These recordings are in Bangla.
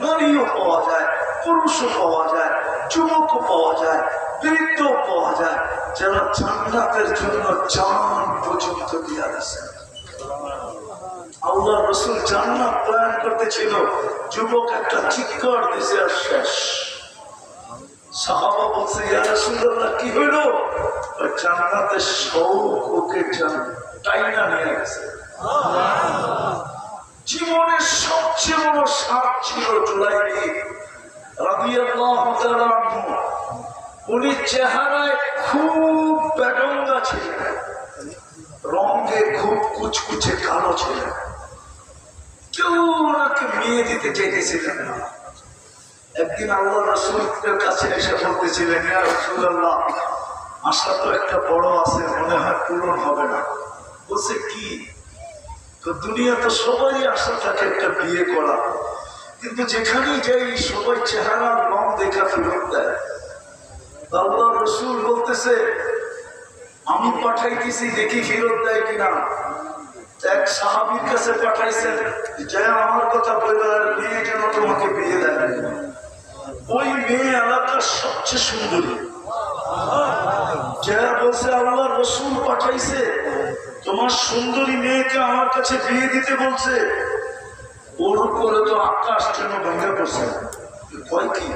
নারীও পাওয়া যায়, পুরুষও পাওয়া যায়, যুবকও পাওয়া যায়, বৃদ্ধ পাওয়া যায়, যারা জান্নাতের জন্য জান পর্যন্ত দিয়া দিয়েছেন। আল্লাহ রাসূল জান্নাত বয়ান করতেছিল, যুবক একটা চিৎকার দিছে আর শেষ। সাহাবা বলছে, ইয়া রাসূলুল্লাহ কি হইল? জান্নাতের শৌক ওকে টাইনা নিয়ে গেছে। জীবনের সবচেয়ে বড় স্বাদ ছিল জুলাইবি রাদিয়াল্লাহু তাআলা আনহু। উনি চেহারায় খুব বেডঙ্গা ছিলেন, রঙে খুব কুচকুচে কালো ছিলেন। কেউ ওনাকে মেয়ে দিতে চাইতেছিলেন না। একদিন আল্লাহ রাসূলের কাছে এসে বলতেছিলেন, ইয়া রাসূলুল্লাহ আশা তো একটা বড় আছে, মনে হয় পূরণ হবে না। বলছে কি? তো দুনিয়া তো সবাই আশা থাকে একটা বিয়ে করা, কিন্তু যেখানেই যাই সবাই চেহারার রং দেখা ফেরত দেয়। আল্লাহ রাসূল বলতেছে, আমি পাঠাইতেছি দেখি ফেরত দেয় কিনা। এক সাহাবীর কাছে পাঠাইছেন, যে আমার কথা বলে মেয়ে যেন তোমাকে বিয়ে দেয়। ওই মেয়ে এলাকার সবচেয়ে সুন্দরী, যারা বলছে আল্লাহ রাসূল পাঠাইছে তোমার সুন্দরী মেয়েকে আমার কাছে বিয়ে দিতে বলছে। ওর উপরে তো আকাশ যেন ভেঙে পড়ছে। কয় কি?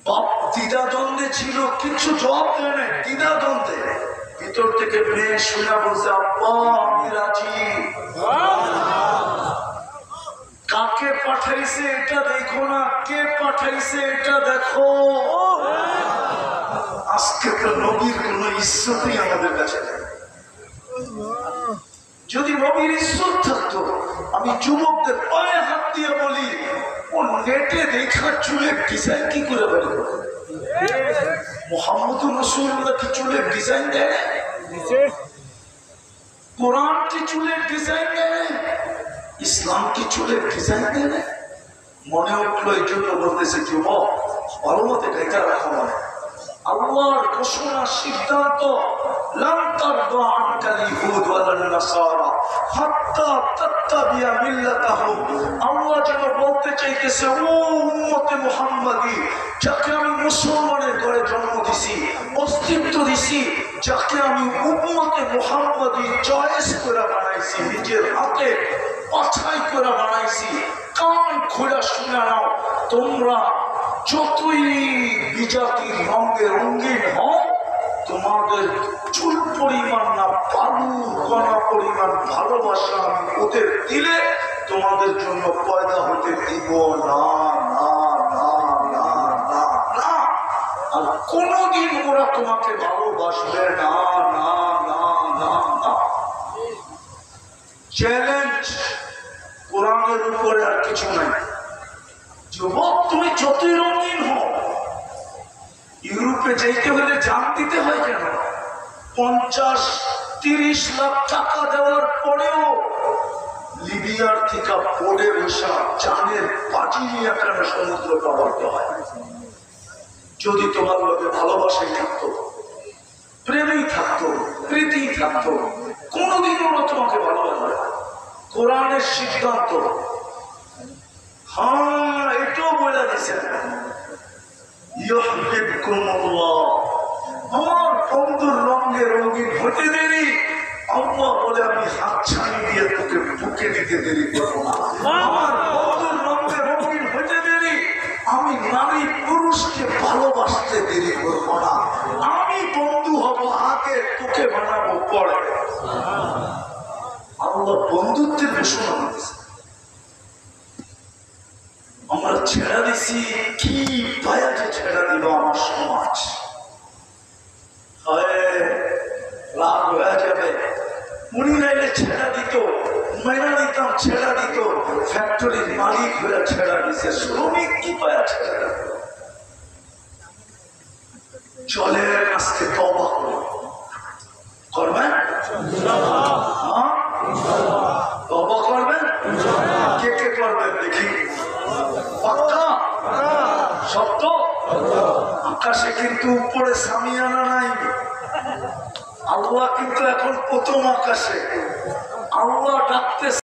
বাপ দ্বিধাদ্বন্দ্বে ছিল, কিছু জবাব দেয় না, দ্বিধাদ্বন্দ্বে। ভিতর থেকে মেয়ে শুনে বলছে, আব্বা আমি রাজি। কাকে পাঠাইছে এটা দেখো না, কে পাঠাইছে এটা দেখো। আজকে তো নবীর কোন ইজ্জতই আমাদের কাছে নেই। যদি নবীর ইজ্জত থাকতো, আমি যুবকদের পায়ে হাত দিয়ে বলি, ও নেটে দেখার চুলের ডিজাইন কি করে বের করে? মুহাম্মদুর রাসূলুল্লাহ কি চুলের ডিজাইন দেয়? কোরআন কি চুলের ডিজাইন দেয়? ইসলাম কি চুলের ডিজাইন দেয়? মনে উঠলো এই জন্য বলতেছে, যুবক ভালো মতো ঢেকে রাখো। মানে আল্লাহর ঘোষণা, সিদ্ধান্ত, লান তারদা আনকাল ইহুদ ওয়ালান নাসারা হাত্তা তাত্তাবিয়া মিল্লাতাহুম। আল্লাহ যেন বলতে চাইতেছে, ও উম্মতে মুহাম্মাদি, যাকে আমি মুসলমানের ঘরে জন্ম দিছি, অস্তিত্ব দিছি, যাকে আমি উম্মতে মুহাম্মাদি চয়েস করে বানাইছি, নিজের হাতে বাছাই করে বানাইছি, কান খোলা শুনে নাও। তোমরা যতই বিজাতির রঙে রঙিন হও, তোমাদের চুল পরিমাণ না বালুর কণা পরিমাণ ভালোবাসা আমি ওদের দিলে তোমাদের জন্য পয়দা হতে দিব না, না, না, না, না, না। আর কোনদিন ওরা তোমাকে ভালোবাসবে না, না, না, না, না। চ্যালেঞ্জ কোরআনের উপরে আর কিছু নাই। যুবক তুমি যতই রঙিন হও, ইউরোপে যেতে হলে জান দিতে হয় কেন? 50-30 লাখ টাকা দেওয়ার পরেও লিবিয়ার থেকে পড়ে বসা জানের বাজি নিয়ে কেন সমুদ্র পাবতে হয়? যদি তোমার লোকে ভালোবাসাই থাকতো, প্রেমেই থাকতো, প্রীতি থাকতো, কোনদিন ওরা তোমাকে ভালোবাসবে। কোরআনের সিদ্ধান্ত। হ্যাঁ, এটাও বলে দিয়েছেন, আমার বন্ধুর রঙে রঙিন হতে দেরি, আল্লাহ বলে আমি হাত ছানি দিয়ে তোকে বুকে দিতে দেরি করবো না। আমার বন্ধুর রঙে রঙিন হতে দেরি, আমি নারী পুরুষকে ভালোবাসতে দেরি করবো না। আমি বন্ধু হব আগে, তোকে বানাবো পরে। আল্লাহ বন্ধুত্বের ঘোষণা দিয়েছে। আমরা ছেড়া দিছি, কি পায়া যে ছেড়া দিল আমার সমাজ। লাভ হয়ে যাবে, উনি নাইলে ছেড়া দিত, মেনা দিতাম ছেড়া দিত, ফ্যাক্টরির মালিক হয়ে ছেড়া দিছে, শ্রমিক কি পায়া ছেড়া দিত? চলে আজকে তওবা করবেন, তওবা করবেন, কে কে করবেন দেখি? পাক্কা সত্য? আকাশে কিন্তু উপরে সামিয়ানা নাই। আল্লাহ কিন্তু এখন প্রথম আকাশে। আল্লাহ ডাকতে